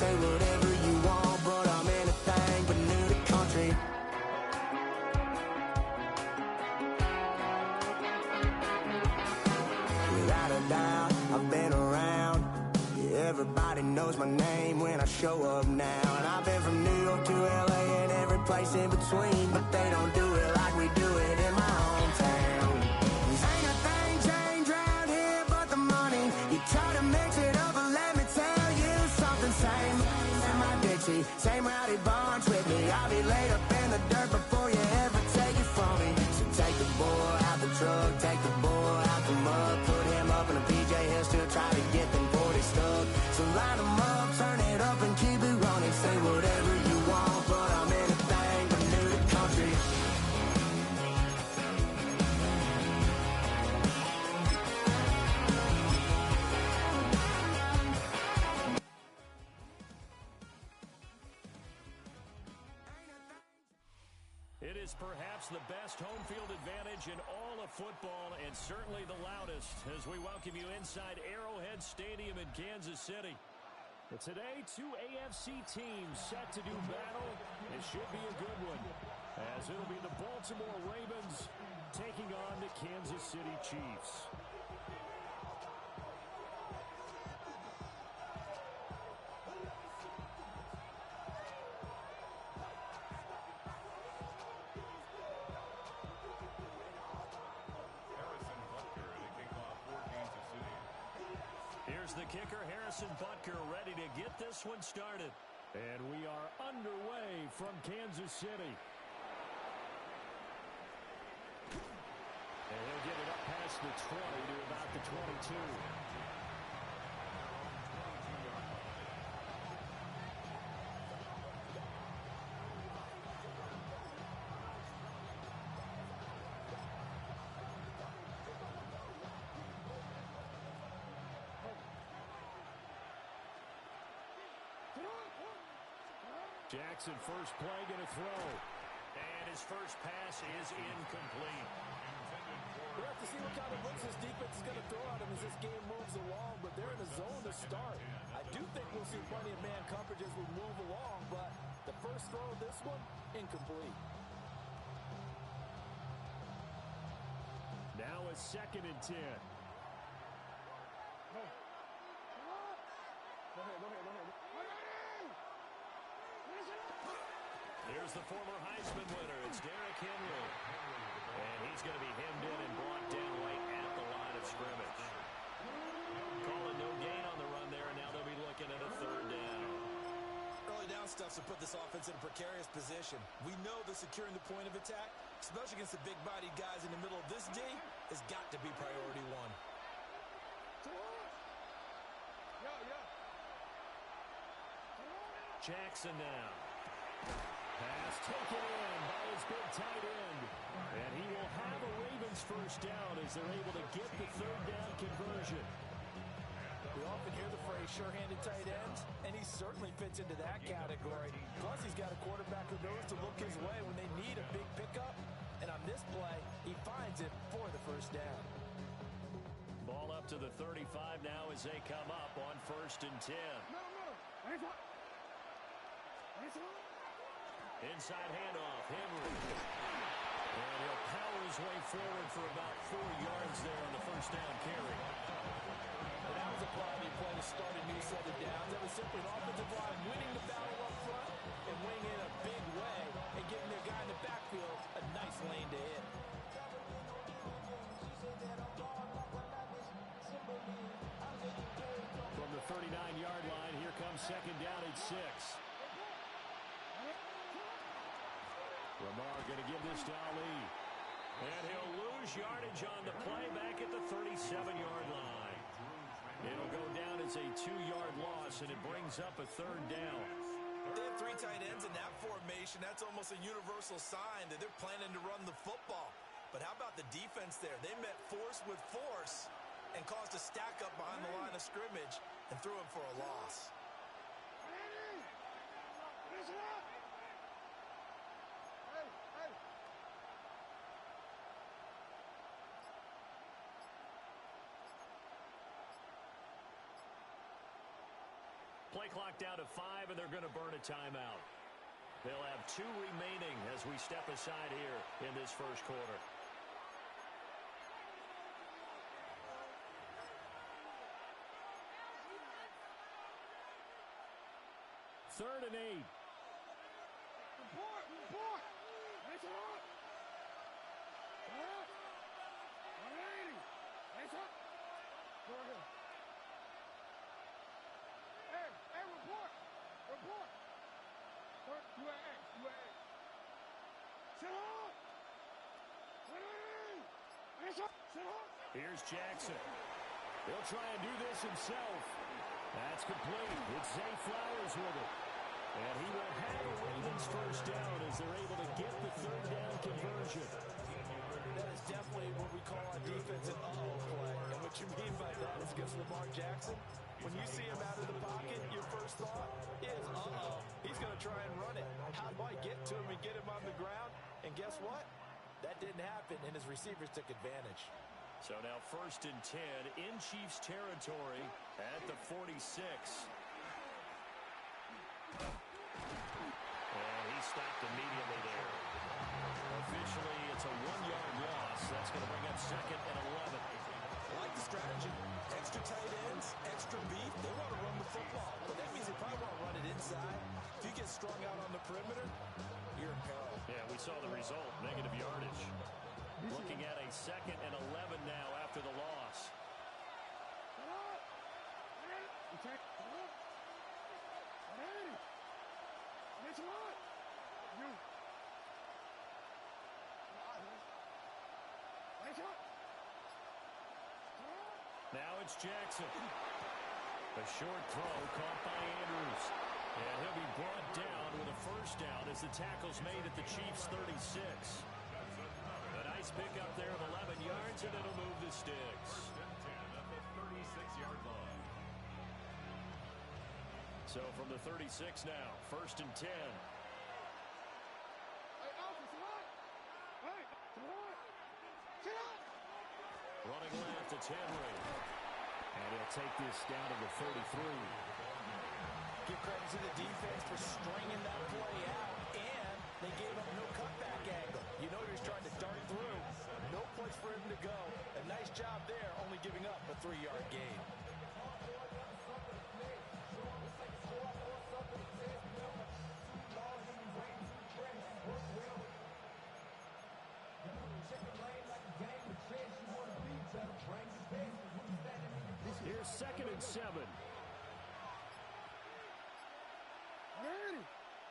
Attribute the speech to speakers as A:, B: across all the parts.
A: say whatever you want, but I'm anything but new to country. Without a doubt, I've been around. Yeah, everybody knows my name when I show up now. And I've been from New York to LA and every place in between, but they don't do it like we do it in my hometown. Ain't a thing changed round here but the money. You try to mix it up and let me tell you something. Same in my Dixie, same rowdy bunch with me. I'll be laid up in the dirt before you ever take it from me. So take the boy out the truck, take the boy out the mud, put him up in a PJ, he'll still try to get them 40 stuck. So line them up, turn it up and keep it running. Say whatever you want, but I'm anything but new to country.
B: It is perhaps the best home field advantage in all of football and certainly the loudest as we welcome you inside Arrowhead Stadium in Kansas City. But today, two AFC teams set to do battle. It should be a good one as it'll be the Baltimore Ravens taking on the Kansas City Chiefs. Here's the kicker, Harrison Butker, ready to get this one started. And we are underway from Kansas City. And he'll get it up past the 20 to about the 22. Jackson first play, gonna throw. And his first pass is incomplete.
C: We'll have to see what kind of looks this defense is going to throw at him as this game moves along, but they're in a zone to start. I do think we'll see plenty of man coverage as we move along, but the first throw of this one, incomplete.
B: Now a 2nd and 10. Here's the former Heisman winner. It's Derrick Henry. And he's going to be hemmed in and brought down right at the line of scrimmage. Calling no gain on the run there, and now they'll be looking at a 3rd down.
C: Early down stuffs will put this offense in a precarious position. We know that securing the point of attack, especially against the big-bodied guys in the middle of this D, has got to be priority one.
B: Jackson now. Pass taken in by his big tight end. And he will have a Ravens first down as they're able to get the 3rd down conversion.
C: We often hear the phrase sure-handed tight ends, and he certainly fits into that category. Plus, he's got a quarterback who knows to look his way when they need a big pickup. And on this play, he finds it for the first down.
B: Ball up to the 35 now as they come up on 1st and 10. Inside handoff, Henry. And he'll power his way forward for about 4 yards there on the first down carry.
C: And that was a quality play to start a new set of downs. That was simply an offensive line winning the battle up front and winning in a big way and giving their guy in the backfield a nice lane to hit.
B: From the 39-yard line, here comes 2nd down at 6. Lamar going to give this to Ali. And he'll lose yardage on the play back at the 37-yard line. It'll go down as a 2-yard loss, and it brings up a 3rd down.
C: They have 3 tight ends in that formation. That's almost a universal sign that they're planning to run the football. But how about the defense there? They met force with force and caused a stack up behind the line of scrimmage and threw him for a loss.
B: Play clock down to 5, and they're going to burn a timeout. They'll have 2 remaining as we step aside here in this first quarter. Third and 8.
D: Report. That's up. 180. That's up. Go ahead. Hey, report. UAA. Sit up. 180. That's up. Sit up.
B: Here's Jackson. He'll try and do this himself. That's complete. It's Zay Flowers with it. And he will have a Ravens first down as they're able to get the third down conversion.
C: That is definitely what we call on defense an uh-oh play. And what you mean by that is against Lamar Jackson, when you see him out of the pocket, your first thought is, uh-oh, he's going to try and run it. How do I get to him and get him on the ground? And guess what? That didn't happen, and his receivers took advantage.
B: So now first and 10 in Chiefs territory at the 46. And he stopped immediately there. Officially, it's a 1-yard loss. That's going to bring up second and 11.
C: I like the strategy. Extra tight ends, extra beef. They want to run the football, but that means they probably want to run it inside. If you get strung out on the perimeter, you're in peril.
B: Yeah, we saw the result, negative yardage. Looking at a second and 11 now after the loss. Now it's Jackson. A short throw caught by Andrews. And he'll be brought down with a first down as the tackle's made at the Chiefs' 36. A nice pick up there of 11 yards, and it'll move the sticks. So from the 36 now, first and 10. Running left, it's Henry. And he'll take this down to the 33.
C: Give credit to the defense for stringing that play out, and they gave up no cutback angle. You know he's trying to dart through. No place for him to go. A nice job there, only giving up a 3-yard gain.
B: Here's second and 7.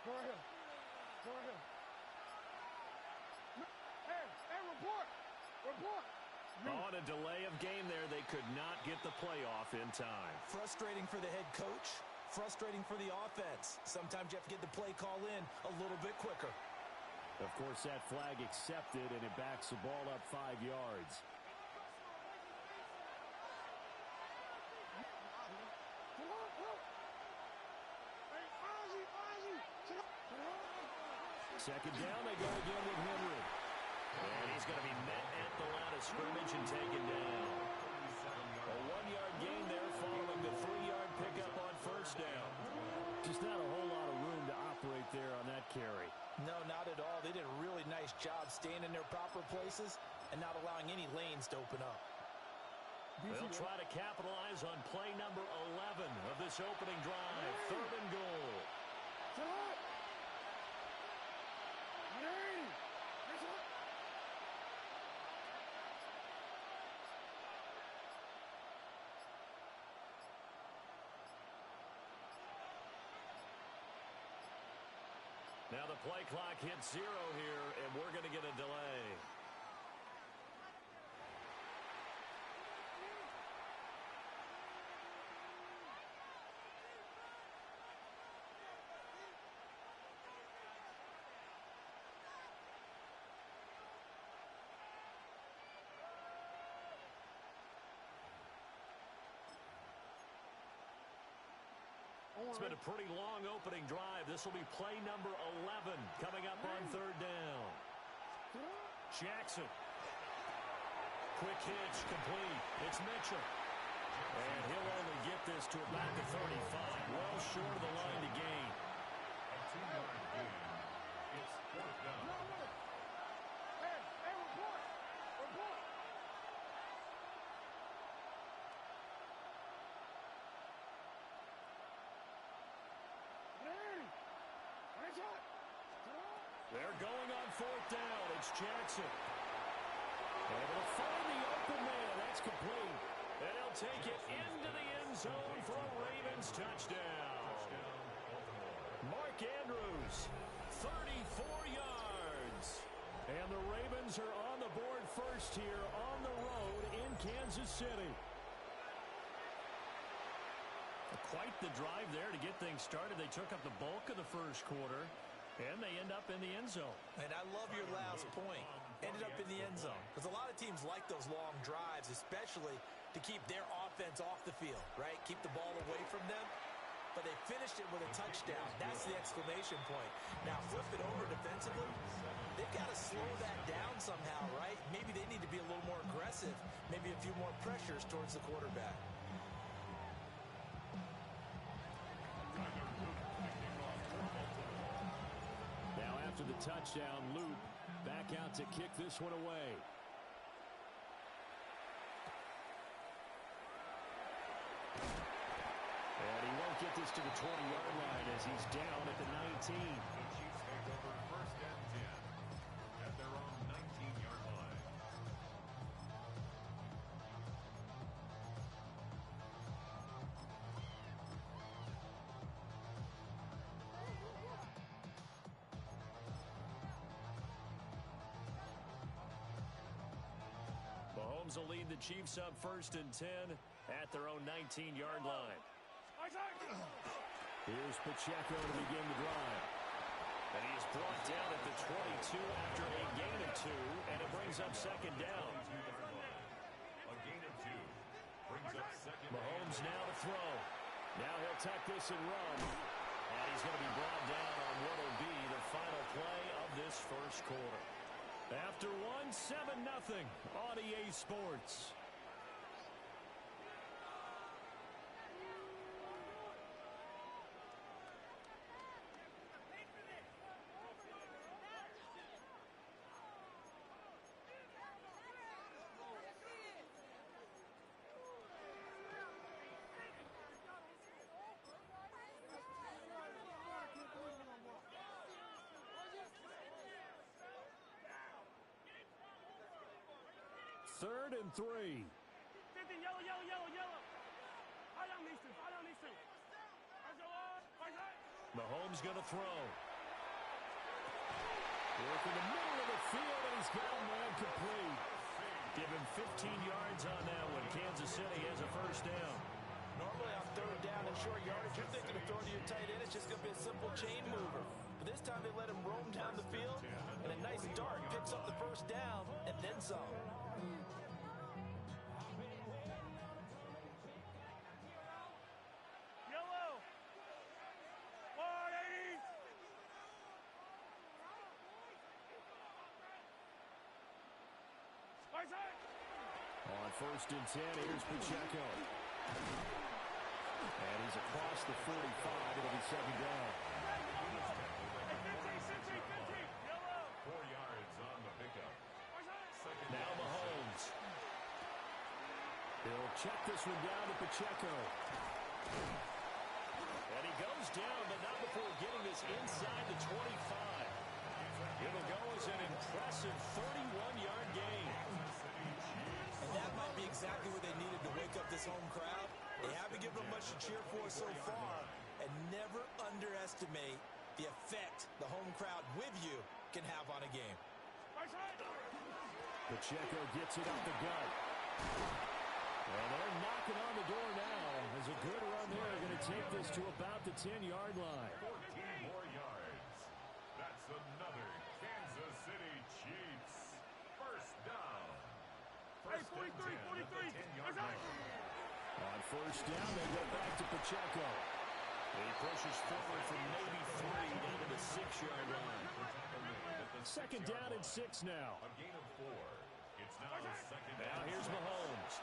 D: Go ahead. Hey, report.
B: On a delay of game there, they could not get the playoff in time.
C: Frustrating for the head coach. Frustrating for the offense. Sometimes you have to get the play call in a little bit quicker.
B: Of course, that flag accepted, and it backs the ball up 5 yards. Second down, they go again with Henry. And he's going to be met at the line of scrimmage and taken down. A 1-yard gain there following the 3-yard pickup on first down. Just not a whole lot of room to operate there on that carry.
C: No, not at all. They did a really nice job staying in their proper places and not allowing any lanes to open up.
B: They'll try to capitalize on play number 11 of this opening drive. Third and goal. Now the play clock hits 0 here, and we're going to get a delay. It's been a pretty long opening drive. This will be play number 11 coming up on third down. Jackson. Quick hitch, complete. It's Mitchell. And he'll only get this to about the 35. Well short of the line to gain.
E: A 2-yard gain. It's fourth down.
D: Hey, report. Report.
B: They're going on fourth down. It's Jackson. Able to find the open man. That's complete. And he'll take it into the end zone for a Ravens touchdown. Mark Andrews, 34 yards. And the Ravens are on the board first here on the road in Kansas City. Quite the drive there to get things started. They took up the bulk of the first quarter, and they end up in the end zone.
C: And I love your last point. Ended up in the end zone. Because a lot of teams like those long drives, especially to keep their offense off the field, right? Keep the ball away from them. But they finished it with a touchdown. That's the exclamation point. Now flip it over defensively. They've got to slow that down somehow, right? Maybe they need to be a little more aggressive. Maybe a few more pressures towards the quarterback.
B: Now after the touchdown, Luke back out to kick this one away. And he won't get this to the 20-yard line as he's down at the 19.
E: The Chiefs take over first and 10 at their own 19-yard line.
B: Mahomes will lead the Chiefs up first and 10 at their own 19-yard line. Here's Pacheco to begin the drive. And he's brought down at the 22 after a gain of 2, and it brings up second down.
E: A gain of 2 brings up second.
B: Mahomes now to throw. Now he'll tuck this and run. And he's going to be brought down on what will be the final play of this first quarter. After one, 7-0 on EA Sports. Third and 3.
D: 50, yellow, yellow, yellow, yellow. I don't need to. I don't need to.
B: Mahomes going to throw. Work in the middle of the field, and he's got a man complete. Give him 15 yards on that one. Kansas City has a first down.
C: Normally on third down and short yardage, you're thinking of throwing to your tight end. It's just going to be a simple chain mover. But this time they let him roam down the field, and a nice dart picks up the first down and then some.
D: Yellow. 180. Right side.
B: On first and 10, here's Pacheco. And he's across the 45. It'll be second down.
D: 50, yellow.
E: 4 yards on the pickup. Second
B: Now
E: down.
B: Mahomes. He'll check this one down to Pacheco. And he goes down, but not before getting this inside the 25. It'll go as an impressive 31-yard gain.
C: And that might be exactly what they needed to wake up this home crowd. They haven't given them much to cheer for so far. And never underestimate the effect the home crowd with you can have on a game.
D: Right side.
B: Pacheco gets it up the gut. And they're knocking on the door now. As a good run there, going to take this to about the 10-yard line.
E: 14 more yards. That's another Kansas City Chiefs first down. First and 10 at the 10-yard line.
B: On first down, they go back to Pacheco. He pushes forward from maybe 3 down to the 6-yard line. Second down and 6 now.
E: A gain of 4. It's now second
B: Now
E: down.
B: here's Mahomes.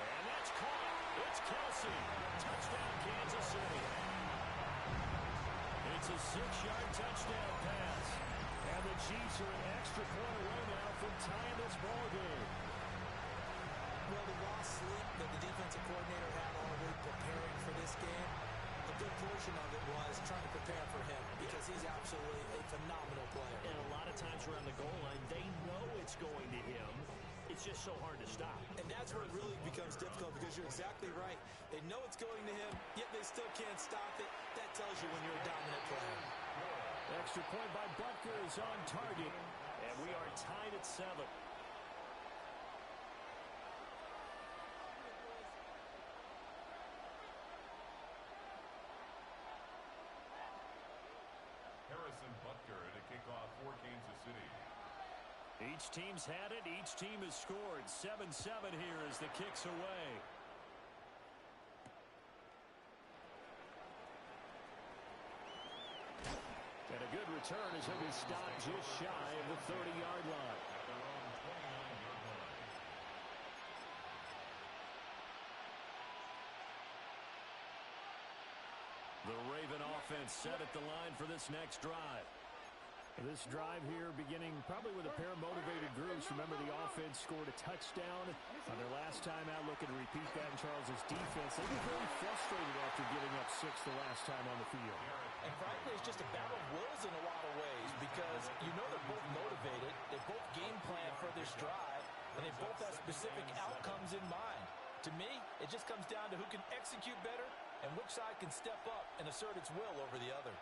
B: And that's caught. It's Kelsey. Touchdown, Kansas City. It's a 6-yard touchdown pass. And the Chiefs are an extra point away now from tying this ball game.
C: Well, the raw sleep that the defensive coordinator had all week preparing for this game, a good portion of it was trying to prepare for him because he's absolutely a phenomenal player.
B: And a lot of times around the goal line, they know it's going to him. It's just so hard to stop.
C: And that's where it really becomes difficult because you're exactly right. They know it's going to him, yet they still can't stop it. That tells you when you're a dominant player.
B: Extra point by Butker is on target, and we are tied at 7.
E: Harrison Butker to kick off for Kansas City.
B: Each team's had it. Each team has scored. 7-7 here as the kick's away. And a good return as he'll be stopped just shy of the 30-yard line. The Raven offense set at the line for this next drive. This drive here beginning probably with a pair of motivated groups. Remember, the offense scored a touchdown on their last time out. Looking to repeat that in Charles's defense. They were very frustrated after giving up 6 the last time on the field.
C: And frankly, it's just a battle of wills in a lot of ways because you know they're both motivated. They both game plan for this drive, and they both have specific outcomes in mind. To me, it just comes down to who can execute better and which side can step up and assert its will over the other.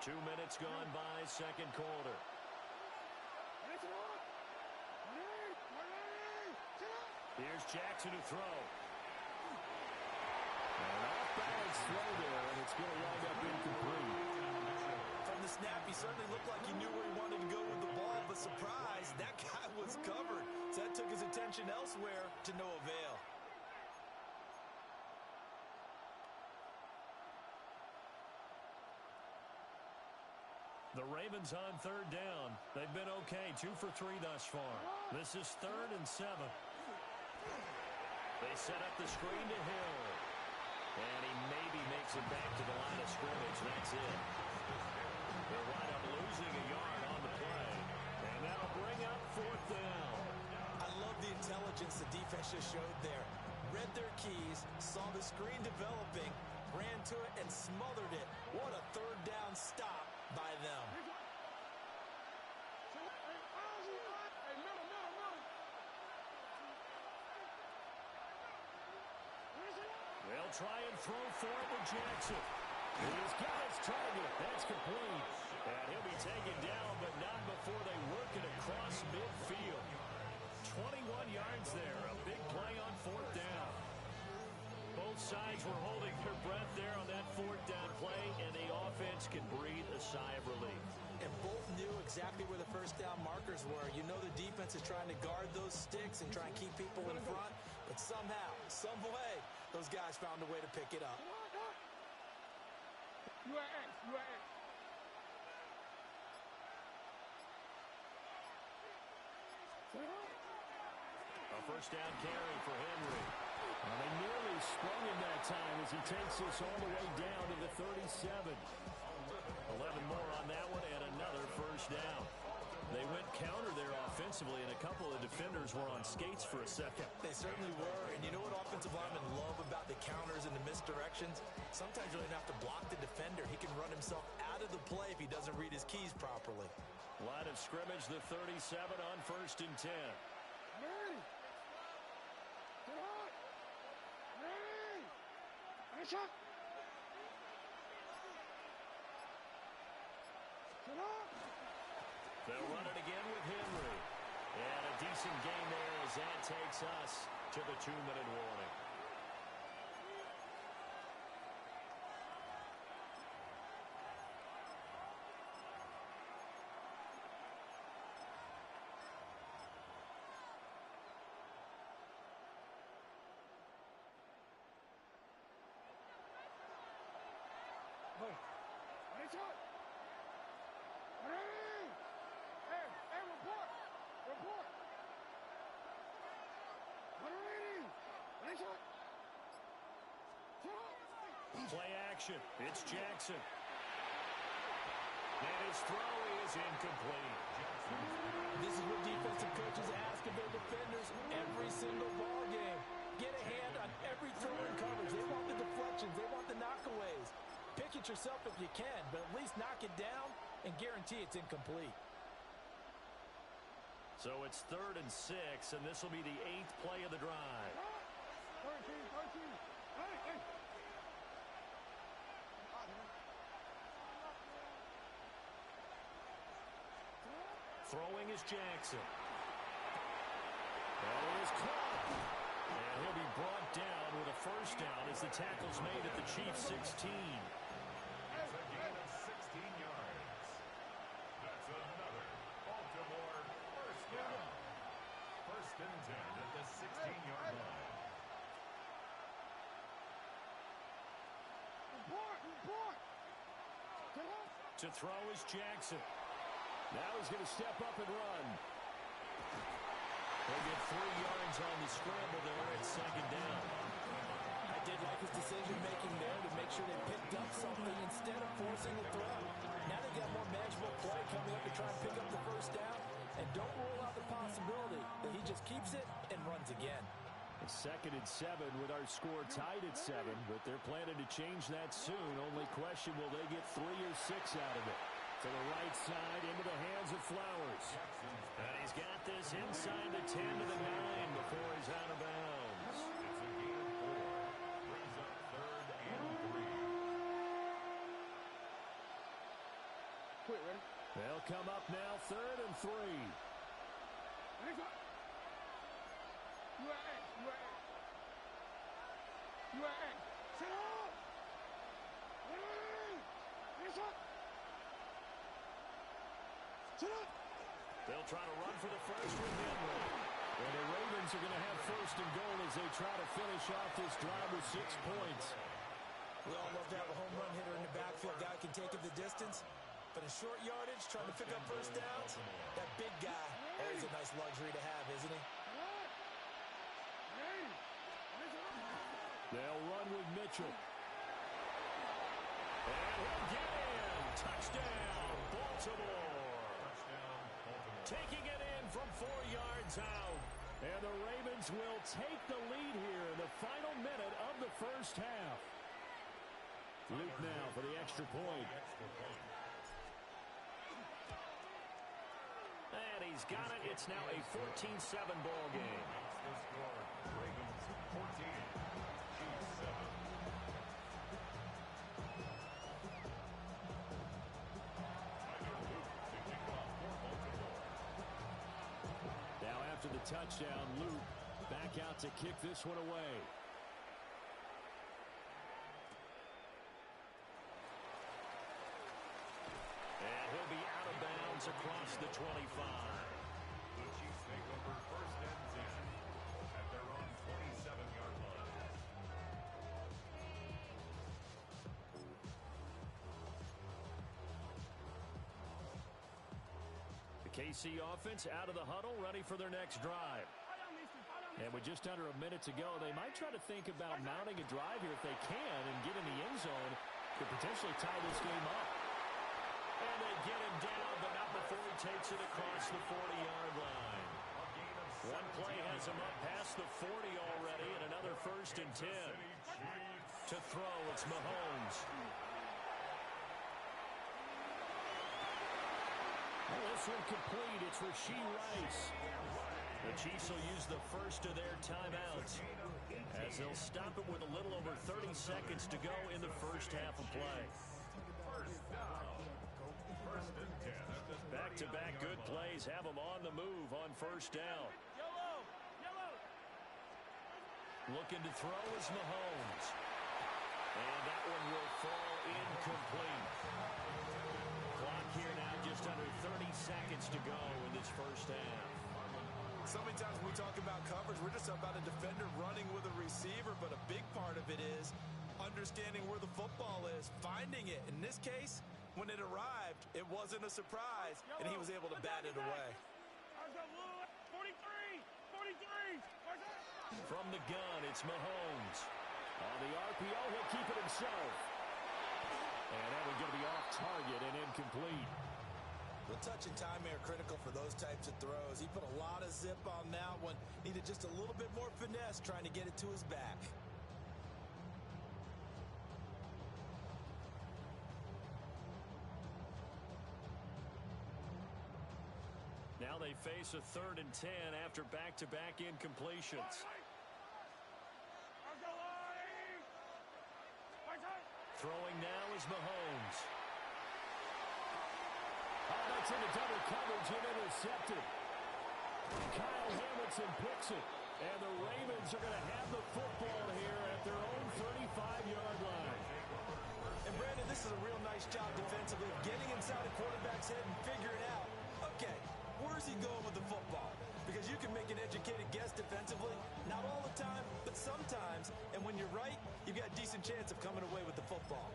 B: 2 minutes gone by, second quarter. Here's Jackson to throw. An off-balance throw there, and it's going to wind up incomplete.
C: From the snap, he certainly looked like he knew where he wanted to go with the ball, but surprise, that guy was covered. So that took his attention elsewhere to no avail.
B: The Ravens on third down. They've been okay, 2 for 3 thus far. This is 3rd and 7. They set up the screen to Hill. And he maybe makes it back to the line of scrimmage. That's it. They're right up losing a yard on the play. And that'll bring up 4th down.
C: I love the intelligence the defense just showed there. Read their keys, saw the screen developing, ran to it, and smothered it. What a third down stop by them.
B: They'll try and throw for it with Jackson. He's got his target. That's complete. And he'll be taken down, but not before they work it across midfield. 21 yards there. A big play on 4th down. Both sides were holding their breath there on that 4th down play, and the offense can breathe a sigh of relief.
C: And both knew exactly where the first down markers were. You know the defense is trying to guard those sticks and try and keep people in front, but somehow, some way, those guys found a way to pick it up.
B: A first down carry for Henry. Well, they nearly sprung him that time as he takes this all the way down to the 37. 11 more on that one and another first down. They went counter there offensively, and a couple of defenders were on skates for a second.
C: They certainly were, and you know what offensive linemen love about the counters and the misdirections? Sometimes you don't even have to block the defender. He can run himself out of the play if he doesn't read his keys properly.
B: Line of scrimmage, the 37 on 1st and 10. They'll run it again with Henry. And a decent game there as that takes us to the 2-minute warning. Play action. It's Jackson. And his throw is incomplete.
C: This is what defensive coaches ask of their defenders every single ball game. Get a hand on every throw in coverage. They want the deflections. They want the knockaways. Pick it yourself if you can, but at least knock it down and guarantee it's incomplete.
B: So it's 3rd and 6, and this will be the 8th play of the drive.
D: 13. Hey.
B: Throwing is Jackson. That is caught. And he'll be brought down with a first down as the tackle's made at the Chiefs' 16.
E: It's a gain of 16 yards. That's another Baltimore first down. 1st and 10 at the 16-yard line.
B: To throw is Jackson. Now he's going to step up and run. He'll get 3 yards on the scramble there at 2nd down.
C: I did like his decision-making there to make sure they picked up something instead of forcing a throw. Now they got more manageable play coming up to try and pick up the first down. And don't rule out the possibility that he just keeps it and runs again.
B: 2nd and 7 with our score tied at 7, but they're planning to change that soon. Only question, will they get 3 or 6 out of it? To the right side, into the hands of Flowers. And he's got this inside the 10 to the 9 before he's out of bounds.
E: It's a gain of 4. Brings up 3rd and 3.
D: Quick, ready?
B: They'll come up now 3rd and 3.
D: Hands up. You are A. Sit up. Hands up. Sit up.
B: They'll try to run for the first with Henry. And the Ravens are going to have 1st and goal as they try to finish off this drive with 6 points.
C: We all love to have a home run hitter in the backfield. Guy can take it the distance. But in short yardage, trying to pick up first downs, that big guy, always a nice luxury to have, isn't he?
B: They'll run with Mitchell. And he'll get in. Touchdown, Baltimore.
E: Touchdown, Baltimore.
B: Taking it in from 4 yards out. And the Ravens will take the lead here in the final minute of the first half. Luke now for the extra point. And he's got it. It's now a 14-7 ball game.
E: The score, Ravens 14, Chiefs 7. Tyler Luke to kick off for Baltimore.
B: Now after the touchdown, Luke back out to kick this one away. And he'll be out of bounds across the 25.
E: The Chiefs take over 1st and 10 at their own 27-yard line.
B: The KC offense out of the huddle, ready for their next drive. And with just under a minute to go, they might try to think about mounting a drive here if they can and get in the end zone to potentially tie this game up. And they get him down, but not before he takes it across the 40-yard line. One play has him up past the 40 already, and another 1st and 10. To throw, it's Mahomes. Well, this one complete. It's Rashee Rice. The Chiefs will use the first of their timeouts as they'll stop it with a little over 30 seconds to go in the first half of play.
E: First down. 1st and 10 at the
B: Back-to-back good plays have them on the move on first down.
D: Yellow.
B: Looking to throw is Mahomes. And that one will fall incomplete. Clock here now just under 30 seconds to go in this first half.
C: So many times when we talk about coverage, we're just about a defender running with a receiver, but a big part of it is understanding where the football is, finding it. In this case, when it arrived, it wasn't a surprise, and he was able to bat it away.
D: 43.
B: From the gun, it's Mahomes. On the RPO, he'll keep it himself. And that one's going to be off target and incomplete.
C: The touch and timing are critical for those types of throws. He put a lot of zip on that one. Needed just a little bit more finesse trying to get it to his back.
B: Now they face a 3rd and 10 after back-to-back incompletions. Throwing now is Mahomes. Oh, that's into double coverage and intercepted. Kyle Hamilton picks it. And the Ravens are going to have the football here at their own 35-yard line.
C: And Brandon, this is a real nice job defensively, getting inside a quarterback's head and figuring out, okay, where's he going with the football? Because you can make an educated guess defensively, not all the time, but sometimes. And when you're right, you've got a decent chance of coming away with the football.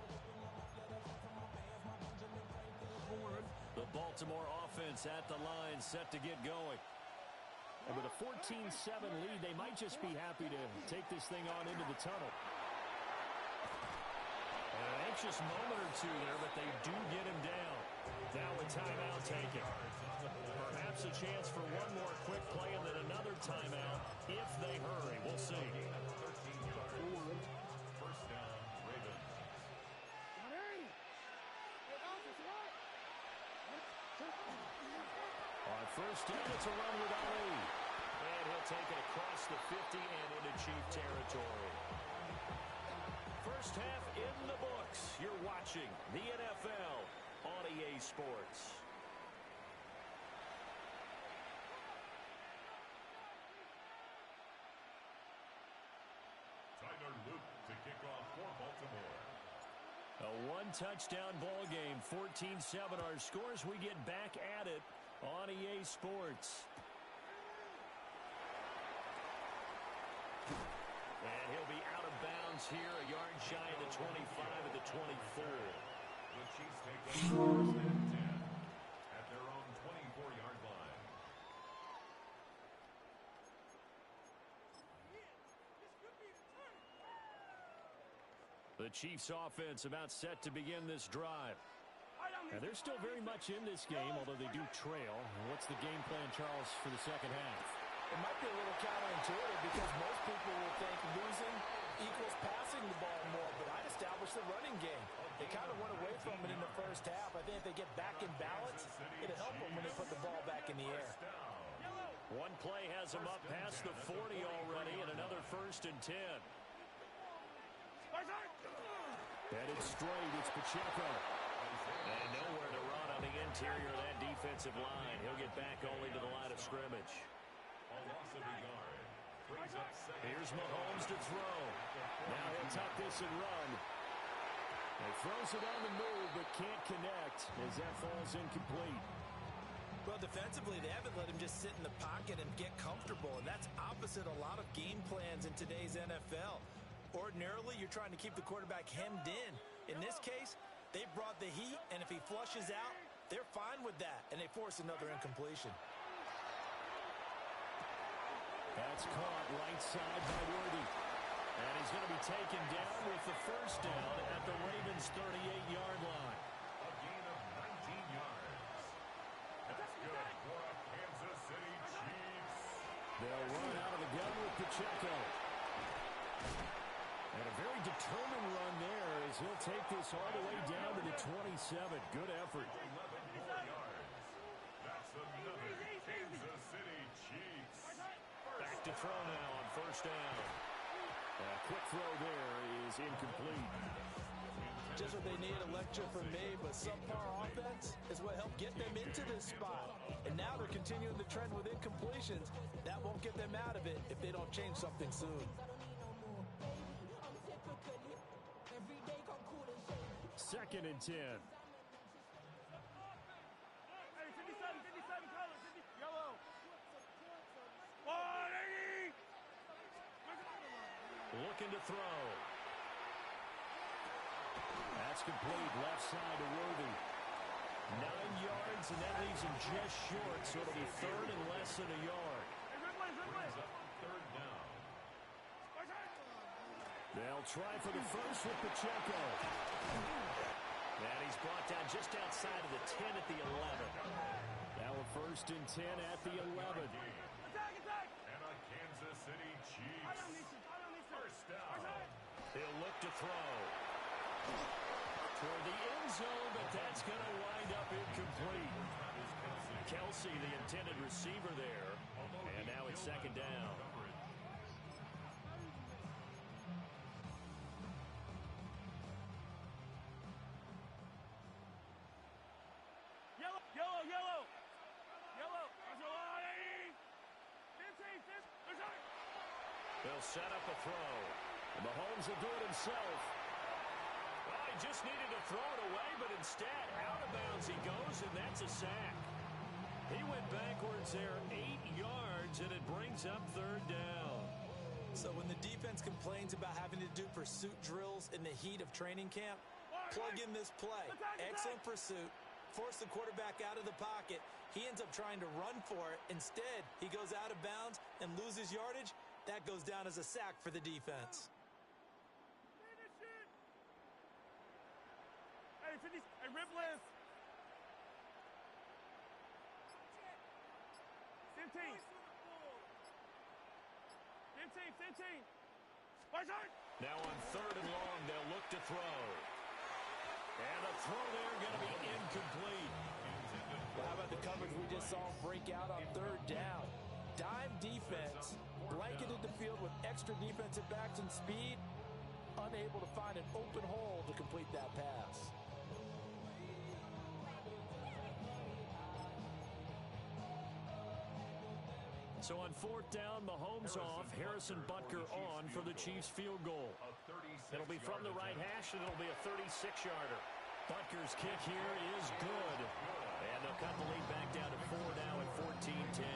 B: The Baltimore offense at the line, set to get going. And with a 14-7 lead, they might just be happy to take this thing on into the tunnel. An anxious moment or two there, but they do get him down. Now a timeout taken. Perhaps a chance for one more quick play and then another timeout if they hurry. We'll see.
E: 13 yards. First down, Ravens.
B: On first down, it's a run with Ali. And he'll take it across the 50 and into Chief territory. First half in the books. You're watching the NFL on EA Sports.
E: Tyler Luke to kick off for Baltimore.
B: A one-touchdown ball game, 14-7 our scores. We get back at it on EA Sports. And he'll be out of bounds here, a yard shy of the 25 at the 24.
E: The Chiefs take over 1st and 10 at their own 24-yard line.
B: The Chiefs offense about set to begin this drive. And they're still very much in this game, although they do trail. What's the game plan, Charles, for the second half?
C: It might be a little counterintuitive because most people will think losing equals passing the ball more, but I'd establish the running game. They kind of went away from it in the first half. I think if they get back in balance, it'll help them when they put the ball back in the air.
B: One play has them up past the 40 already, and another 1st and 10. Headed straight, it's Pacheco. And nowhere to run on the interior of that defensive line. He'll get back only to the line of scrimmage.
E: A loss of a yard. Brings up second.
B: Here's Mahomes to throw. Now he'll tuck this and run. He throws it on the move, but can't connect as that falls incomplete.
C: Well, defensively, they haven't let him just sit in the pocket and get comfortable, and that's opposite a lot of game plans in today's NFL. Ordinarily, you're trying to keep the quarterback hemmed in. In this case, they brought the heat, and if he flushes out, they're fine with that, and they force another incompletion.
B: That's caught right side by Worthy. And he's going to be taken down with the first down at the Ravens' 38-yard line.
E: A gain of 19 yards. That's good for a Kansas City Chiefs.
B: They'll run out of the gun with Pacheco. And a very determined run there as he'll take this all the way down to the 27. Good effort.
E: 11 more yards. That's another Kansas City Chiefs.
B: Back to throw now on first down. A quick throw there is incomplete.
C: Just what they need, a lecture from me, but subpar offense is what helped get them into this spot. And now they're continuing the trend with incompletions. That won't get them out of it if they don't change something soon.
B: Second and 10.
D: Hey, 57 colors, yellow. 180.
B: Looking to throw. That's complete. Left side to Worthy. 9 yards, and that leaves him just short, so it'll be third and less than a yard.
E: Brings up 3rd down.
B: They'll They'll try for the first with Pacheco. And he's brought down just outside of the 10 at the 11. Now a 1st and 10 at the 11.
D: Attack, attack!
E: And a Kansas City Chiefs. First down.
B: He'll look to throw. Toward the end zone, but that's going to wind up incomplete. Kelsey, the intended receiver there. And now it's 2nd down.
D: Yellow.
B: They'll set up a throw. And Mahomes will do it himself. Well, he just needed to throw it away, but instead, out of bounds he goes, and that's a sack. He went backwards there 8 yards, and it brings up 3rd down.
C: So when the defense complains about having to do pursuit drills in the heat of training camp, plug in this play. Excellent pursuit. Force the quarterback out of the pocket. He ends up trying to run for it. Instead, he goes out of bounds and loses yardage. That goes down as a sack for the defense.
D: Hey, 50, hey, Ripless. 15. 15. Watch out!
B: Now on 3rd and long, they'll look to throw. And a throw there going to be incomplete.
C: Well, how about the coverage we just saw break out on 3rd down? Dime defense, blanketed the field with extra defensive backs and speed, unable to find an open hole to complete that pass.
B: So on 4th down, Mahomes off, Harrison Butker on for the Chiefs field goal. It'll be from the right hash, and it'll be a 36-yarder. Butker's kick here is good. And they'll cut the lead back down to 4 now at 14-10.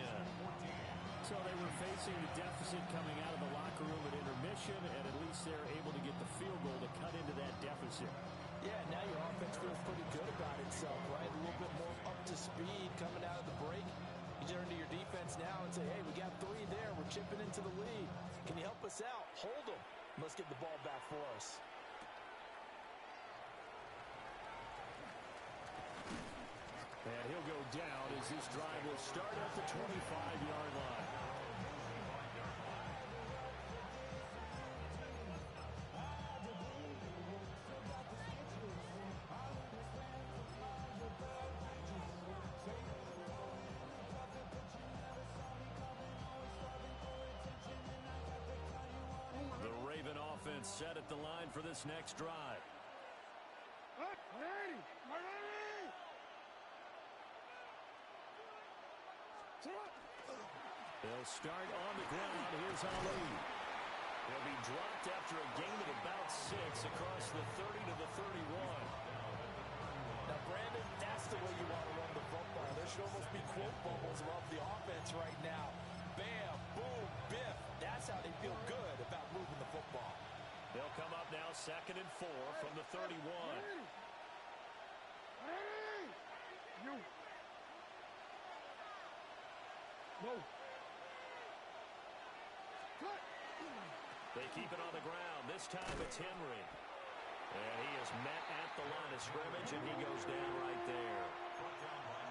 B: So they were facing the deficit coming out of the locker room at intermission, and at least they're able to get the field goal to cut into that deficit.
C: Yeah, now your offense feels pretty good about itself, right? A little bit more up to speed coming out of the break. You turn to your defense now and say, hey, we got 3 there. We're chipping into the lead. Can you help us out? Hold them. Let's get the ball back for us.
B: And he'll go down as this drive will start at the 25-yard line. The Raven offense set at the line for this next drive. They'll start on the ground. Here's Ali. He'll be dropped after a gain of about 6 across the 30 to the 31.
C: Now, Brandon, that's the way you want to run the football. There should almost be quote bubbles above the offense right now. Bam, boom, biff. That's how they feel good about moving the football.
B: They'll come up now 2nd and 4 from the 31. They keep it on the ground. This time it's Henry. And he is met at the line of scrimmage, and he goes down right there.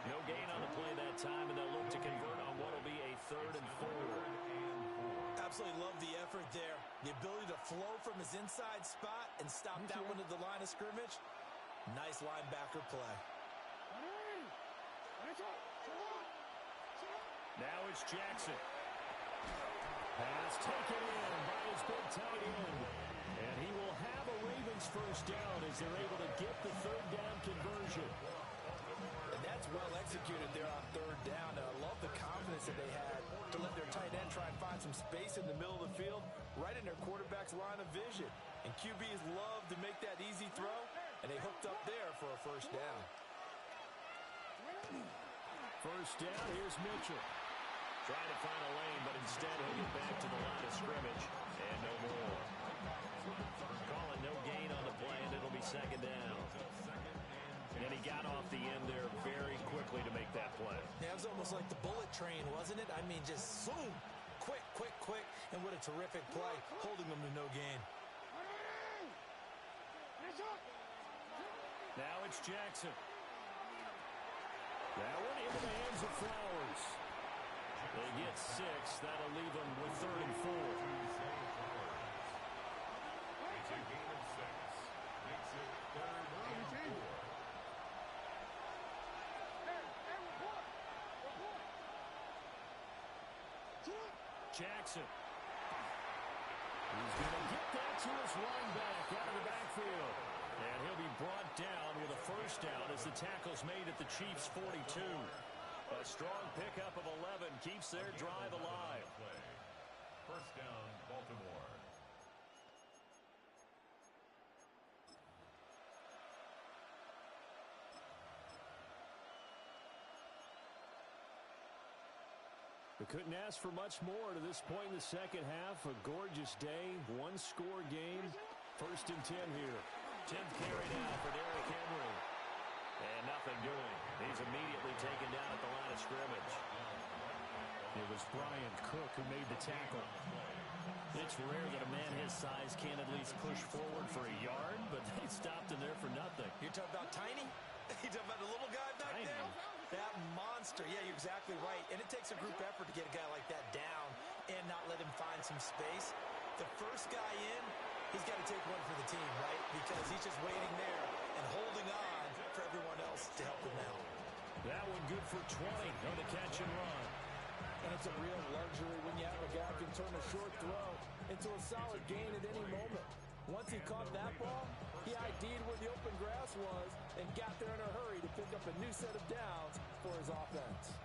B: No gain on the play that time, and they'll look to convert on what will be a 3rd and 4.
C: Absolutely love the effort there. The ability to flow from his inside spot and stop that one at the line of scrimmage. Nice linebacker play.
B: Now it's Jackson. Pass taken in by his big tight end. And he will have a Ravens first down as they're able to get the 3rd down conversion.
C: And that's well executed there on 3rd down. I love the confidence that they had to let their tight end try and find some space in the middle of the field, right in their quarterback's line of vision. And QBs love to make that easy throw, and they hooked up there for a first down.
B: First down, here's Mitchell. Trying to find a lane, but instead he'll get back to the line of scrimmage. And no more. Calling no gain on the play, and it'll be 2nd down. And he got off the end there very quickly to make that play.
C: Yeah, it was almost like the bullet train, wasn't it? I mean, just zoom. Quick. And what a terrific play, holding them to no gain.
B: Now it's Jackson. That one into the hands of Flowers. They get 6. That'll leave them with 3rd and 4.
E: It's a gain of 6. Makes it 3rd and 4.
B: Jackson. He's going to get that to his running back out of the backfield. And he'll be brought down with a first down as the tackle's made at the Chiefs' 42. A strong pickup of 11 keeps their drive alive.
E: First down, Baltimore.
B: We couldn't ask for much more to this point in the second half. A gorgeous day, one-score game. 1st and 10 here. 10th carry now for Derrick Henry. And nothing doing. He's immediately taken down at the line of scrimmage. It was Brian Cook who made the tackle. It's rare that a man his size can't at least push forward for a yard, but they stopped him there for nothing.
C: You're talking about Tiny? You talking about the little guy back
B: Tiny.
C: there? That monster. Yeah, you're exactly right. And it takes a group effort to get a guy like that down and not let him find some space. The first guy in, he's got to take one for the team, right? Because he's just waiting there and holding on for everyone else to help him out.
B: That one good for 20 on the catch and run.
F: And it's a real luxury when you have a guy who can turn a short throw into a solid gain at any moment. Once he caught that ball, he ID'd where the open grass was and got there in a hurry to pick up a new set of downs for his offense.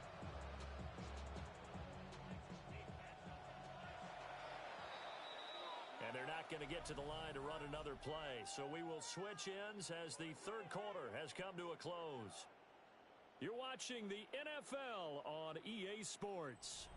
B: And they're not going to get to the line to run another play. So we will switch ends as the 3rd quarter has come to a close. You're watching the NFL on EA Sports.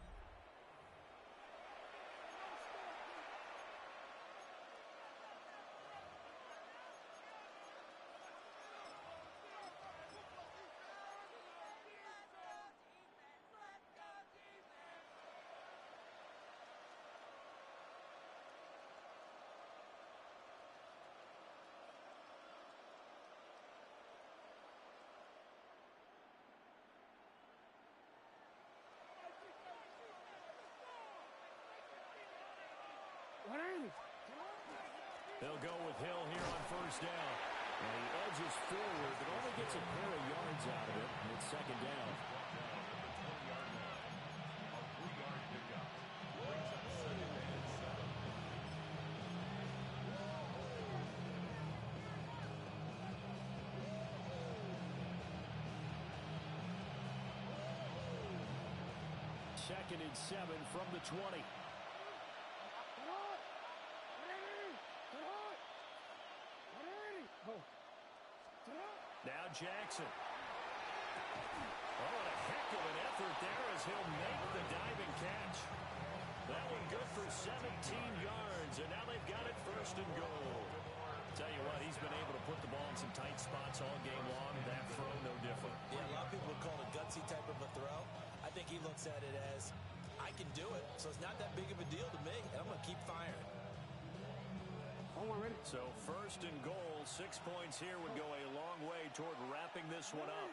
B: They'll go with Hill here on 1st down. And he edges forward, but only gets a pair of yards out of it. And it's 2nd down. Second and 7 from the 20. Now Jackson. Oh, and a heck of an effort there as he'll make the diving catch. That one good for 17 yards, and now they've got it 1st and goal. Tell you what, he's been able to put the ball in some tight spots all game long. That throw, no different.
C: Yeah, a lot of people would call it a gutsy type of a throw. I think he looks at it as, I can do it, so it's not that big of a deal to me, and I'm going to keep firing.
B: So 1st and goal, 6 points here would go a long way toward wrapping this one up.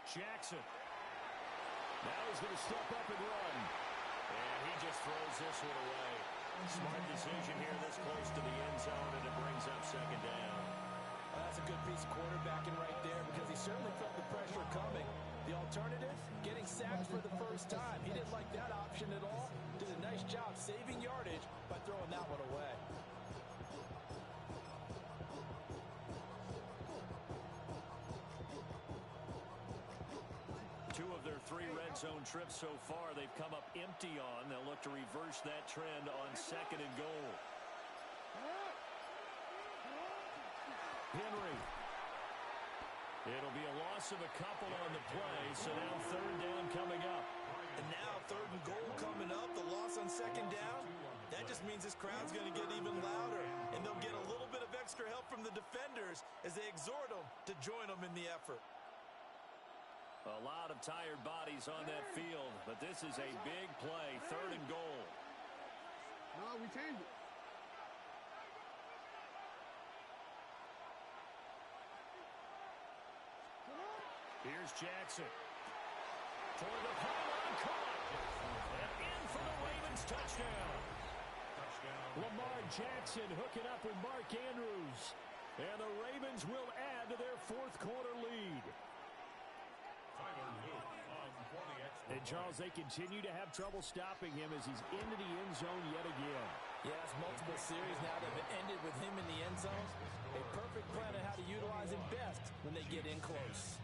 B: Jackson. Now he's going to step up and run. And he just throws this one away. Smart decision here this close to the end zone, and it brings up 2nd down.
F: That's a good piece of quarterbacking right there because he certainly felt the pressure coming. The alternative, getting sacked for the first time. He didn't like that option at all. Did a nice job saving yardage by throwing that one away.
B: Two of their 3 red zone trips so far, they've come up empty on. They'll look to reverse that trend on 2nd and goal. Henry. It'll be a loss of a couple on the play, so now 3rd down coming up.
C: And now 3rd and goal coming up, the loss on 2nd down. That just means this crowd's going to get even louder, and they'll get a little bit of extra help from the defenders as they exhort them to join them in the effort.
B: A lot of tired bodies on that field, but this is a big play, 3rd and goal.
D: No, we changed it.
B: Here's Jackson. Toward the pylon, caught. And in for the Ravens touchdown. Lamar Jackson hooking up with Mark Andrews. And the Ravens will add to their 4th quarter lead. And Charles, they continue to have trouble stopping him as he's into the end zone yet again.
F: Yes, multiple series now that have ended with him in the end zone. A perfect plan on how to utilize him best when they get in close.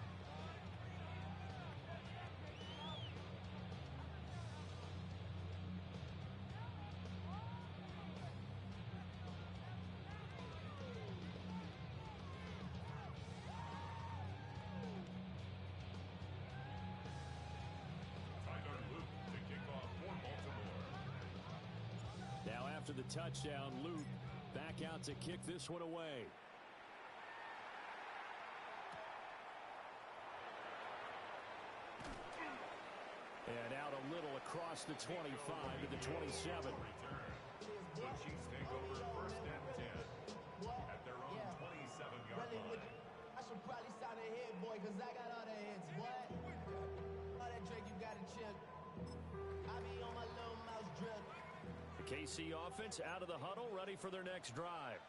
B: After the touchdown, Luke back out to kick this one away. And out a little across the 25 to the 27.
E: The Chiefs take over 1st and 10 at their own 27-yard line.
G: I should probably sign a head, boy, because I got all the hits, boy. All that Drake, you got a chip. I be on my little mouse drip.
B: KC offense out of the huddle, ready for their next drive.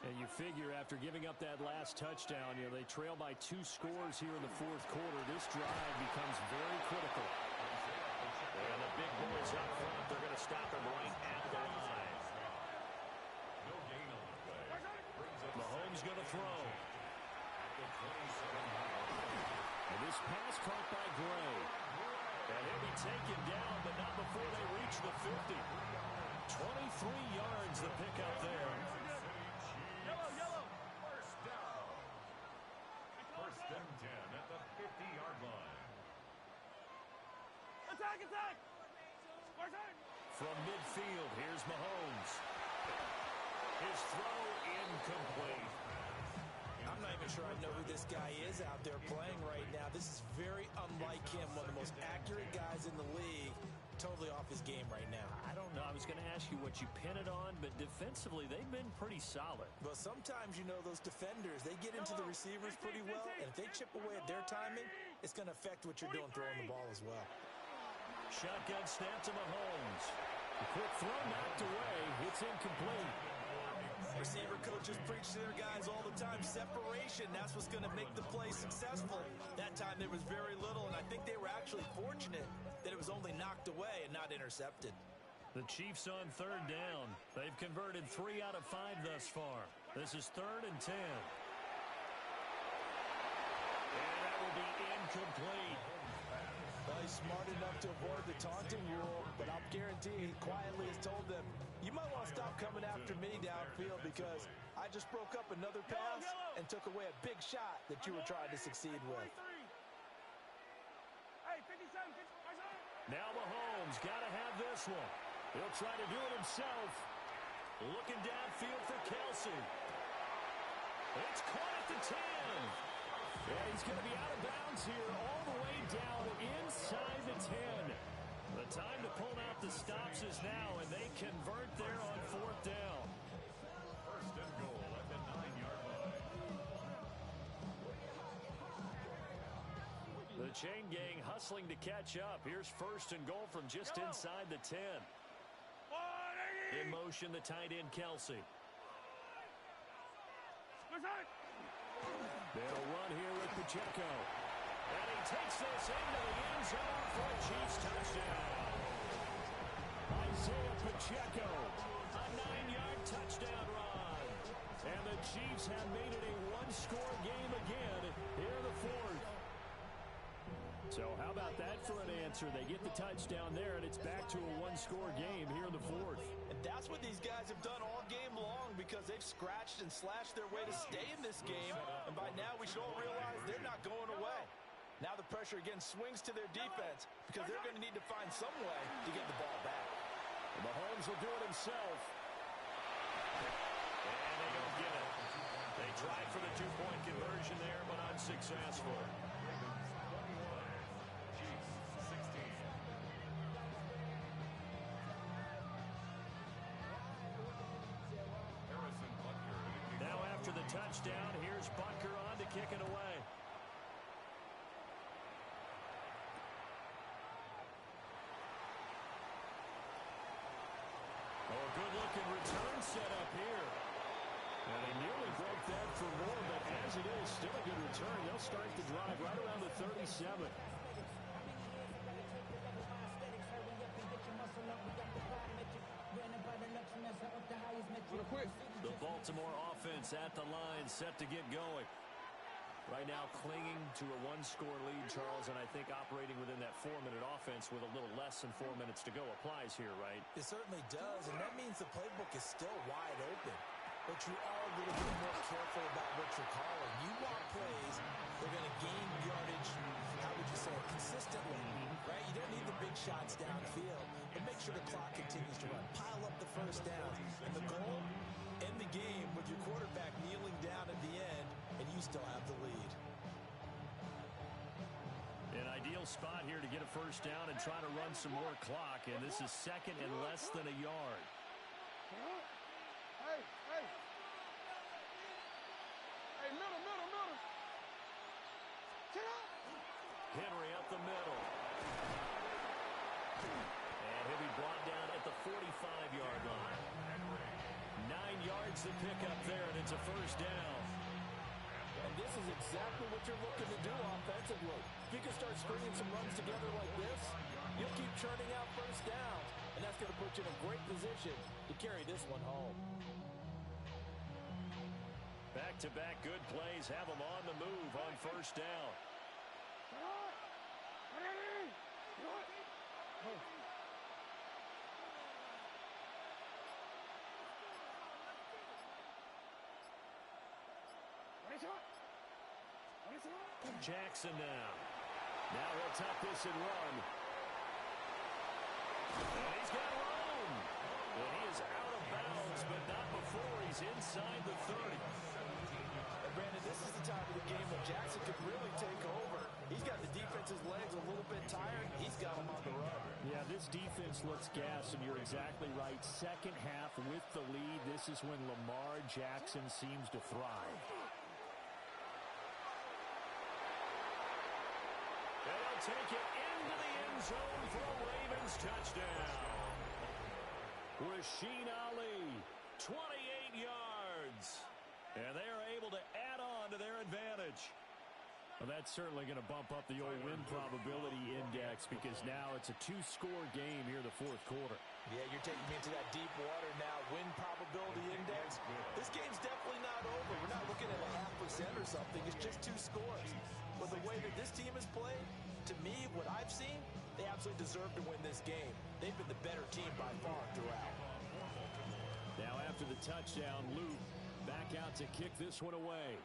B: And you figure after giving up that last touchdown, they trail by 2 scores here in the 4th quarter. This drive becomes very critical.
H: And the big boys up front, they're going to stop him right at the line.
E: No gain on the play.
B: Mahomes going to throw. And this pass caught by Gray. And he'll be taken down, but not before they reach the 50. 23 yards the pickup there.
D: Yellow.
E: First down. 1st and 10 at the 50-yard line.
D: Attack.
B: From midfield, here's Mahomes. His throw incomplete.
F: I'm not even sure I know who this guy is out there playing right now. This is very unlike him, one of the most accurate guys in the league. Totally off his game right now.
B: I don't know. I was going to ask you what you pin it on, but defensively, they've been pretty solid.
F: But sometimes, those defenders, they get into the receivers pretty well, and if they chip away at their timing, it's going to affect what you're doing throwing the ball as well.
B: Shotgun snap to Mahomes. A quick throw knocked away. It's incomplete.
C: Receiver coaches preach to their guys all the time. Separation, that's what's going to make the play successful. That time there was very little, and I think they were actually fortunate that it was only knocked away and not intercepted.
B: The Chiefs on 3rd down. They've converted 3 out of 5 thus far. This is 3rd and 10. And that will be incomplete.
F: Well, he's smart enough to avoid the taunting rule, but I'll guarantee he quietly has told them, you might want to stop coming after me downfield because I just broke up another pass and took away a big shot that you were trying to succeed with.
D: Hey, 57.
B: Now Mahomes got to have this one. He'll try to do it himself. Looking downfield for Kelsey. It's caught at the 10. Yeah, he's going to be out of bounds here all the way down inside the 10. The time to pull out the stops is now, and they convert there on 4th down.
E: 1st and goal at the 9-yard line.
B: The chain gang hustling to catch up. Here's 1st and goal from just inside the 10. In motion, the tight end, Kelsey. They'll run here with Pacheco. And he takes this into the end zone for a Chiefs touchdown. Isaiah Pacheco, a 9-yard touchdown run. And the Chiefs have made it a 1-score game again here in the 4th. So how about that for an answer? They get the touchdown there, and it's back to a 1-score game here in the 4th.
C: And that's what these guys have done all game long because they've scratched and slashed their way to stay in this game. And by now, we should all realize they're not going away. Now the pressure again swings to their defense because they're going to need to find some way to get the ball back.
B: And Mahomes will do it himself. And they don't get it. They tried for the 2-point conversion there, but unsuccessful. touchdown. Here's Butker on to kick it away. Oh, good-looking return set up here. And they nearly broke that for more, but as it is, still a good return. They'll start the drive right around the 37. The Baltimore offense at the line, set to get going. Right now clinging to a one-score lead, Charles, and I think operating within that 4-minute offense with a little less than 4 minutes to go applies here, right?
C: It certainly does, and that means the playbook is still wide open. But you are a little bit more careful about what you're calling. You want plays that are going to gain yardage, how would you say it, consistently, right? You don't need the big shots downfield, but make sure the clock continues to run. Pile up the first downs. And the goal, end the game with your quarterback kneeling down at the end, and you still have the lead.
B: An ideal spot here to get a first down and try to run some more clock, and this is second and less than a yard. Henry up the middle. And he'll be brought down at the 45-yard line. 9 yards to pick up there, and it's a first down.
F: And this is exactly what you're looking to do offensively. If you can start stringing some runs together like this, you'll keep churning out first downs, and that's going to put you in a great position to carry this one home.
B: Back-to-back good plays have them on the move on first down. Jackson now. Now he'll tuck this and run. And he's got room. And he is out of bounds, but not before he's inside the 30.
F: And Brandon, this is the time of the game when Jackson could really take over. He's got the defense's legs a little bit tired. He's got them on the run.
B: Yeah, this defense looks gassed, and you're exactly right. Second half with the lead, this is when Lamar Jackson seems to thrive. They'll take it into the end zone for a Ravens touchdown. Rasheen Ali, 28 yards. And they are able to add on to their advantage. Well, that's certainly going to bump up the old win probability index because now it's a 2-score game here in the fourth quarter.
F: Yeah, you're taking me into that deep water now. Win probability index. This game's definitely not over. We're not looking at a 0.5% or something. It's just 2 scores. But the way that this team has played, to me, what I've seen, they absolutely deserve to win this game. They've been the better team by far throughout.
B: Now after the touchdown, Luke back out to kick this one away.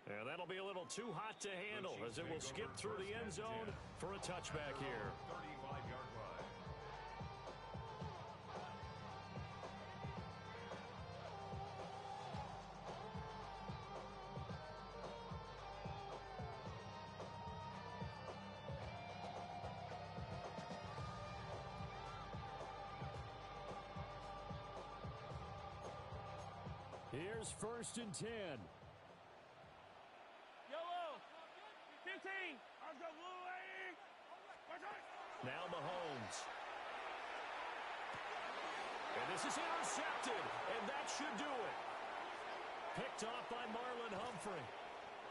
B: And that'll be a little too hot to handle as it will skip through the end zone for a touchback here.
E: 35-yard line.
B: Here's 1st and 10.
D: Yellow. 15. Let's go, Blue Wave.
B: Now Mahomes. And this is intercepted, and that should do it. Picked off by Marlon Humphrey.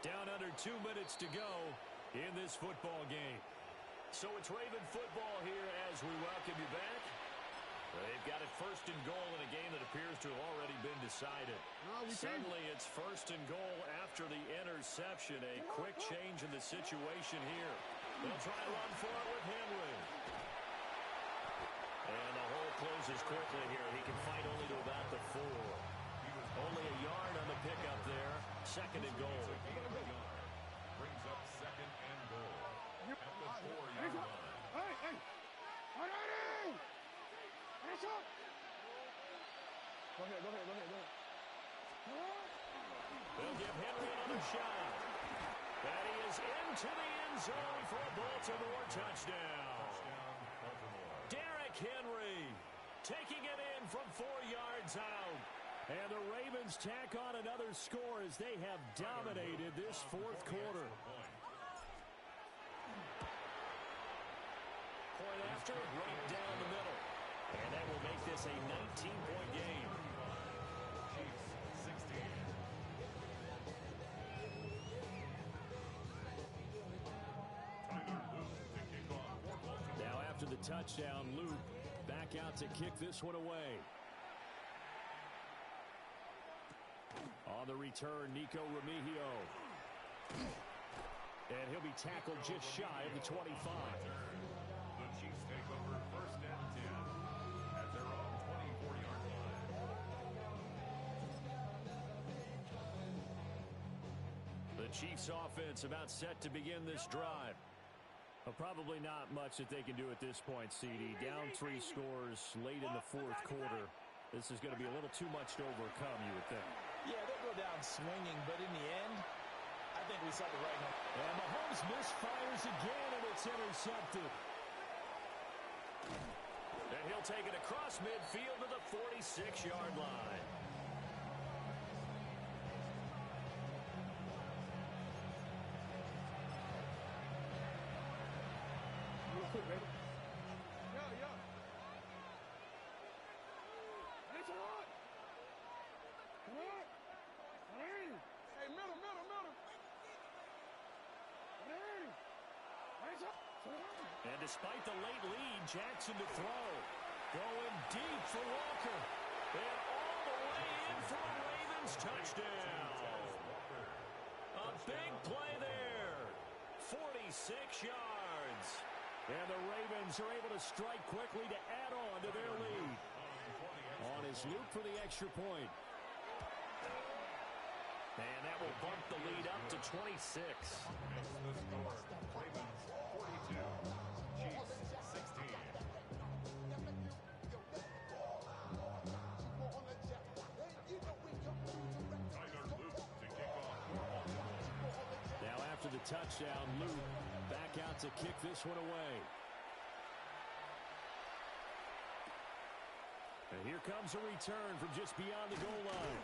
B: Down under 2 minutes to go in this football game. So it's Raven football here as we welcome you back. They've got it 1st and goal in a game that appears to have already been decided. Suddenly it's 1st and goal after the interception. A quick change in the situation here. They'll try to run for it with Henry. And the hole closes quickly here. He can fight only to about the 4. Only a yard on the pickup there. 2nd and goal.
E: Brings up 2nd and goal at the 4-yard line.
D: Hey. Go ahead.
B: They'll give Henry another shot. And he is into the end zone for a Baltimore touchdown. Derrick Henry taking it in from 4 yards out. And the Ravens tack on another score as they have dominated this fourth quarter. Point after, right down the middle. And that will make this a 19-point game.
E: Chiefs 16.
B: Now after the touchdown, Luke back out to kick this one away. On the return, Nico Remigio. And he'll be tackled just shy of the 25.
E: The Chiefs take over first and 10 at their own 24-yard line.
B: The Chiefs offense about set to begin this drive. Well, probably not much that they can do at this point, CD. Down 3 scores late in the fourth quarter. This is going to be a little too much to overcome, you would think.
F: Yeah, they'll go down swinging, but in the end, I think we saw the right one.
B: And Mahomes misfires again, and it's intercepted. And he'll take it across midfield to the 46-yard line. And despite the late lead, Jackson to throw. Going deep for Walker. And all the way in for a Ravens touchdown. A big play there. 46 yards. And the Ravens are able to strike quickly to add on to their lead. On is Luke for the extra point. And that will bump the lead up to 26.
E: Makes the score Ravens 42, Chiefs 16. Tyler Luke to kick off.
B: Now after the touchdown, Luke back out to kick this one away. And here comes a return from just beyond the goal line.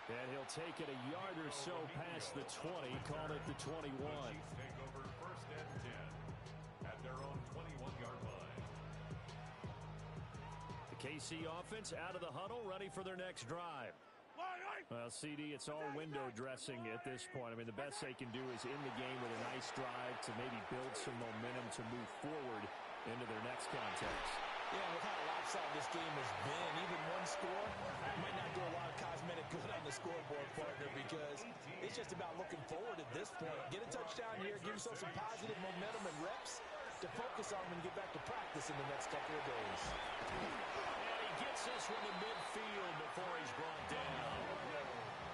B: And he'll take it a yard or so past the 20, call it the 21.
E: The Chiefs take over first and 10 at their own 21-yard line.
B: The KC offense out of the huddle, ready for their next drive. Well, CD, it's all window dressing at this point. I mean, the best they can do is in the game with a nice drive to maybe build some momentum to move forward into their next contest.
F: Yeah, look how lopsided this game has been. Even one score might not do a lot of cosmetic good on the scoreboard, partner, because it's just about looking forward at this point. Get a touchdown here, give yourself some positive momentum and reps to focus on and get back to practice in the next couple of days.
B: And he gets this one to midfield before he's brought down.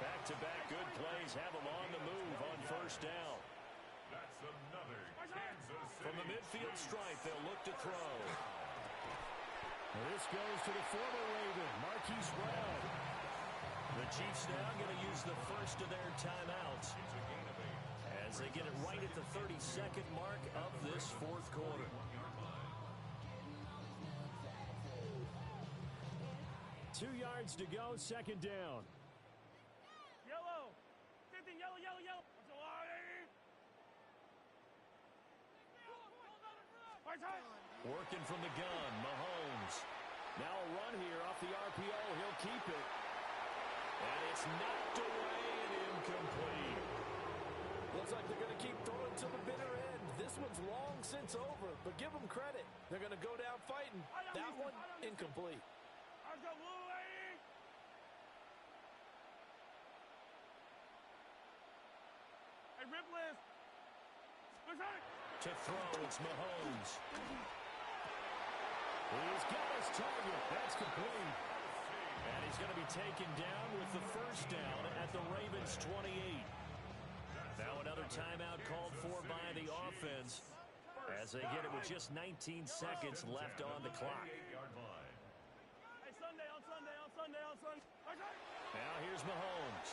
B: Back-to-back good plays have him on the move on first down.
E: That's another Kansas City.
B: From the midfield stripe, they'll look to throw. This goes to the former Raven, Marquise Brown. The Chiefs now going to use the first of their timeouts as they get it right at the 32nd mark of this fourth quarter. 2 yards to go, second down.
D: Yellow. 50, yellow, yellow, yellow.
B: Working from the gun, Mahomes. Now a run here off the RPO. He'll keep it. And it's knocked away and incomplete.
F: Looks like they're going to keep throwing to the bitter end. This one's long since over, but give them credit. They're going to go down fighting. That one, incomplete.
D: Hey, Ripley.
B: To throw, it's Mahomes. He's got his target. That's complete. And he's going to be taken down with the first down at the Ravens' 28. Now another timeout called for by the offense as they get it with just 19 seconds left on the clock.
D: Hey, Sunday, on Sunday, on Sunday, on Sunday.
B: Now here's Mahomes.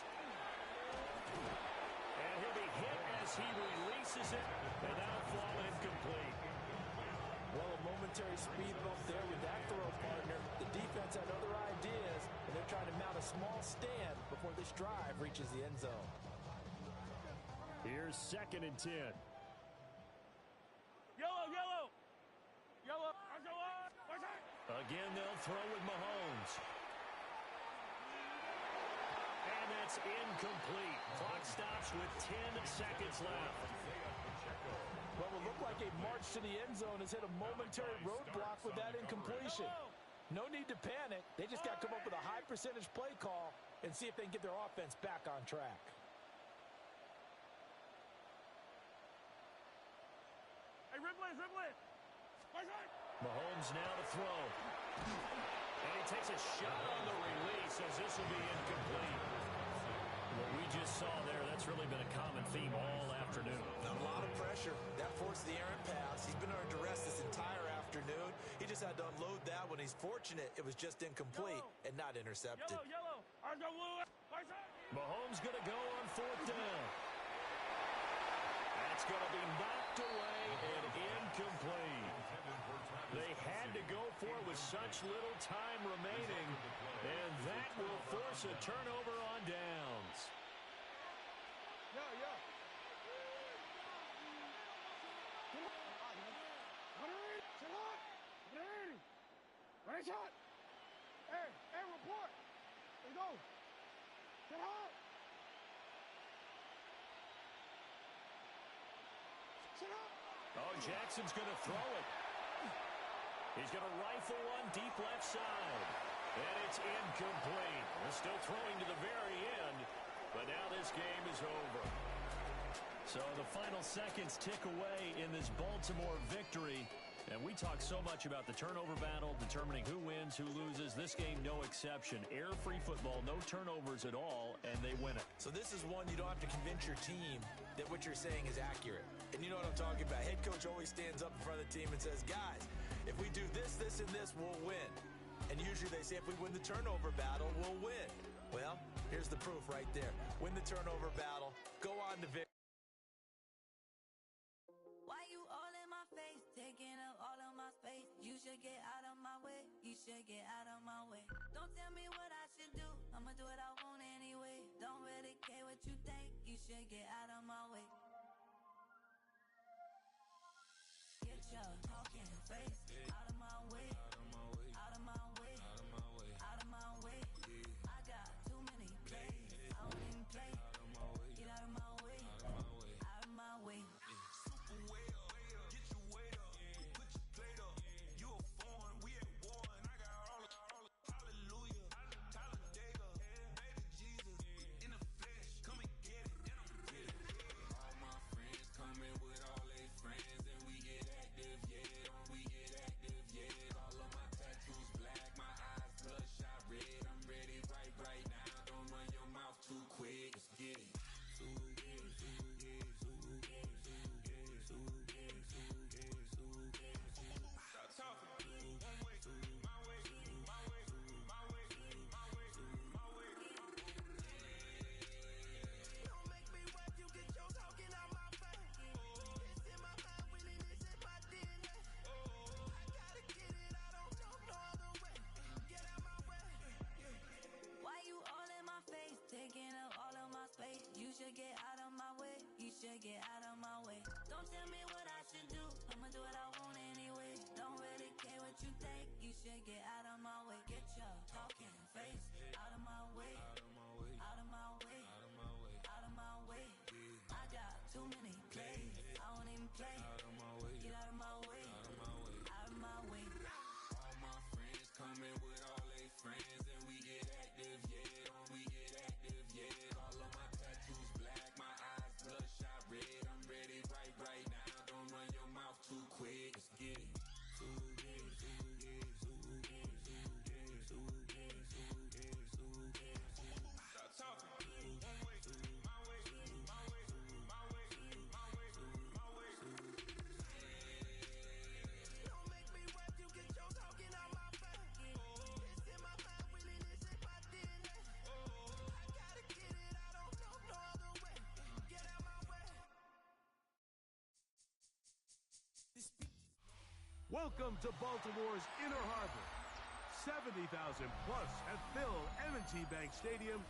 B: And he'll be hit as he releases it, and that'll fall incomplete.
F: Well, a moment momentary speed bump there with that throw partner. The defense had other ideas, and they're trying to mount a small stand before this drive reaches the end zone.
B: Here's 2nd and 10.
D: Yellow, yellow. Yellow.
B: Again, they'll throw with Mahomes. And that's incomplete. Clock stops with 10 seconds left.
F: Well, it looked like a march to the end zone has hit a momentary roadblock with that incompletion. No need to panic. They just got to come up with a high percentage play call and see if they can get their offense back on track.
D: Hey, Ripley.
B: Mahomes now to throw. And he takes a shot on the release as this will be incomplete. What we just saw there, that's really been a common theme all afternoon.
C: A lot of pressure. That forced the errant pass. He's been under duress this entire afternoon. He just had to unload that when he's fortunate it was just incomplete and not intercepted.
D: Yellow.
B: Mahomes going to go on 4th down. That's going to be knocked away and incomplete. They had to go for it with such little time remaining, and that will force a turnover on downs.
D: Hey, report. Let's go. Get hot. Sit up.
B: Oh, Jackson's going to throw it. He's going to rifle one deep left side. And it's incomplete. They're still throwing to the very end, but now this game is over. So the final seconds tick away in this Baltimore victory. And we talk so much about the turnover battle, determining who wins, who loses. This game, no exception. Air-free football, no turnovers at all, and they win it.
C: So this is one you don't have to convince your team that what you're saying is accurate. And you know what I'm talking about. Head coach always stands up in front of the team and says, guys, if we do this, this, and this, we'll win. And usually they say if we win the turnover battle, we'll win. Well, here's the proof right there. Win the turnover battle. Go on to victory.
I: Why you all in my face, taking up all of my space? You should get out of my way. You should get out of my way. Don't tell me what I should do. I'ma do what I want anyway. Don't really care what you think. You should get out of my way. Get your talking face out of my way. Out of my way. Out of my way. I got too many plays. I don't even play. Get out of my way. Out of my way. Taking up all of my space. You should get out of my way. You should get out of my way. Don't tell me what I should do. I'ma do what I want anyway. Don't really care what you think. You should get out of my way. Get your talking face out of my way. Out of my way. Out of my way. I got too many plays. I don't even play. Get out of my way. Out of my way.
J: All my friends coming with all their friends, and we get active, yeah. We get active, yeah. All of my tattoos black, my eyes bloodshot red. I'm ready right now. Don't run your mouth too quick. Let's get it. Stop talking. One way, my way, my way, my way, my way.
K: Welcome to Baltimore's Inner Harbor. 70,000 plus have filled M&T Bank Stadium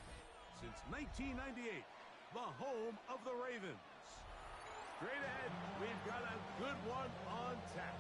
K: since 1998, the home of the Ravens. Straight ahead, we've got a good one on tap.